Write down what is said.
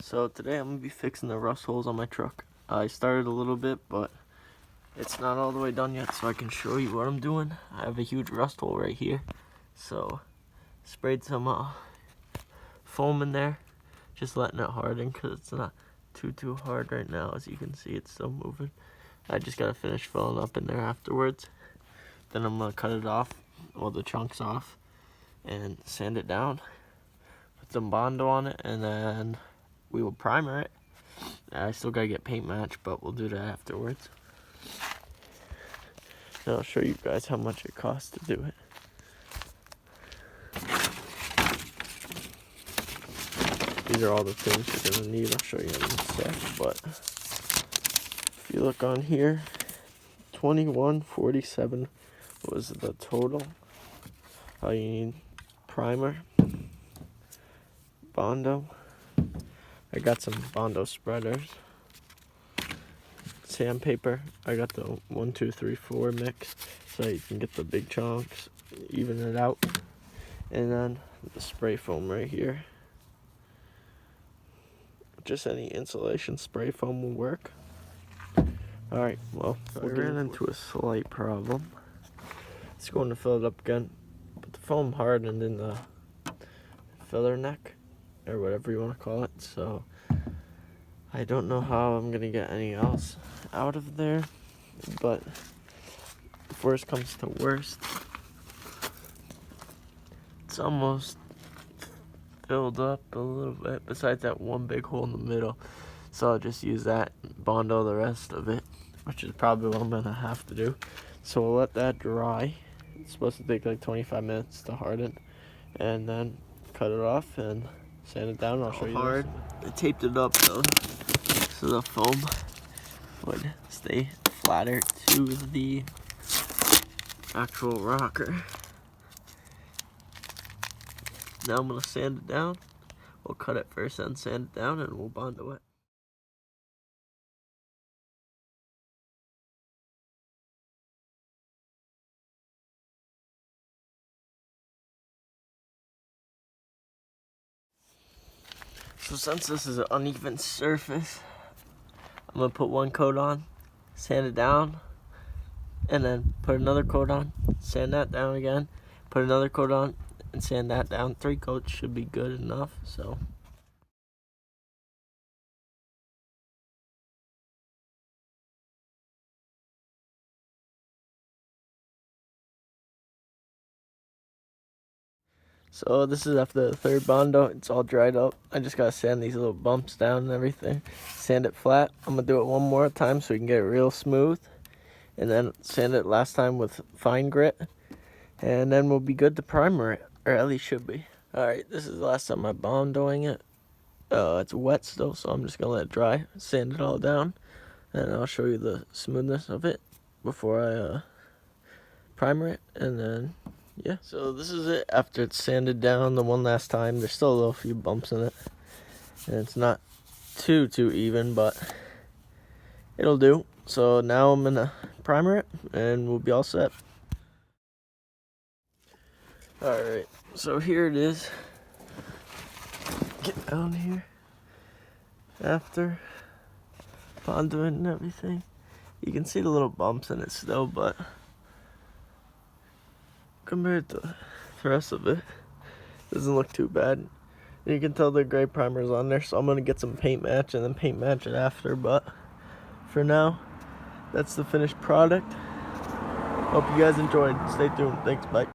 So today I'm going to be fixing the rust holes on my truck. I started a little bit, but it's not all the way done yet, so I can show you what I'm doing. I have a huge rust hole right here. So sprayed some foam in there, just letting it harden because it's not too hard right now. As you can see, it's still moving. I just got to finish filling up in there afterwards. Then I'm going to cut it off, all the chunks off, and sand it down. Put some Bondo on it, and then we will primer it. I still gotta get paint match, but we'll do that afterwards. And I'll show you guys how much it costs to do it. These are all the things you're gonna need. I'll show you in a sec, but if you look on here, $21.47 was the total. All you need: primer, Bondo. I got some Bondo spreaders, sandpaper. I got the 1, 2, 3, 4 mix, so you can get the big chunks, even it out. And then the spray foam right here. Just any insulation spray foam will work. Alright, well, we ran into a slight problem. It's going to fill it up again, but the foam hardened in the filler neck, or whatever you want to call it, so I don't know how I'm gonna get anything else out of there. But if worst comes to worst, it's almost filled up a little bit, besides that one big hole in the middle, so I'll just use that and Bondo the rest of it, which is probably what I'm gonna have to do. So we'll let that dry. It's supposed to take like 25 minutes to harden, and then cut it off and sand it down. I'll show you hard. I taped it up though, so the foam would stay flatter to the actual rocker. Now I'm gonna sand it down. We'll cut it first, then sand it down, and we'll Bondo it. So since this is an uneven surface, I'm gonna put one coat on, sand it down, and then put another coat on, sand that down again, put another coat on, and sand that down. 3 coats should be good enough, so. So this is after the 3rd Bondo. It's all dried up. I just gotta sand these little bumps down and everything. Sand it flat. I'm gonna do it one more time so we can get it real smooth. And then sand it last time with fine grit. And then we'll be good to primer it. Or at least should be. Alright, this is the last time I'm Bondoing it. It's wet still, so I'm just gonna let it dry. Sand it all down. And I'll show you the smoothness of it before I primer it. And then yeah, so this is it after it's sanded down the one last time. There's still a little few bumps in it, and it's not too even, but it'll do. So now I'm gonna primer it, and we'll be all set. Alright, so here it is. Get down here after Bondoing and everything. You can see the little bumps in it still, but compared to the rest of it, doesn't look too bad. And you can tell the gray primer's on there, so I'm gonna get some paint match and then paint match it after. But for now, that's the finished product. Hope you guys enjoyed. Stay tuned. Thanks, bye.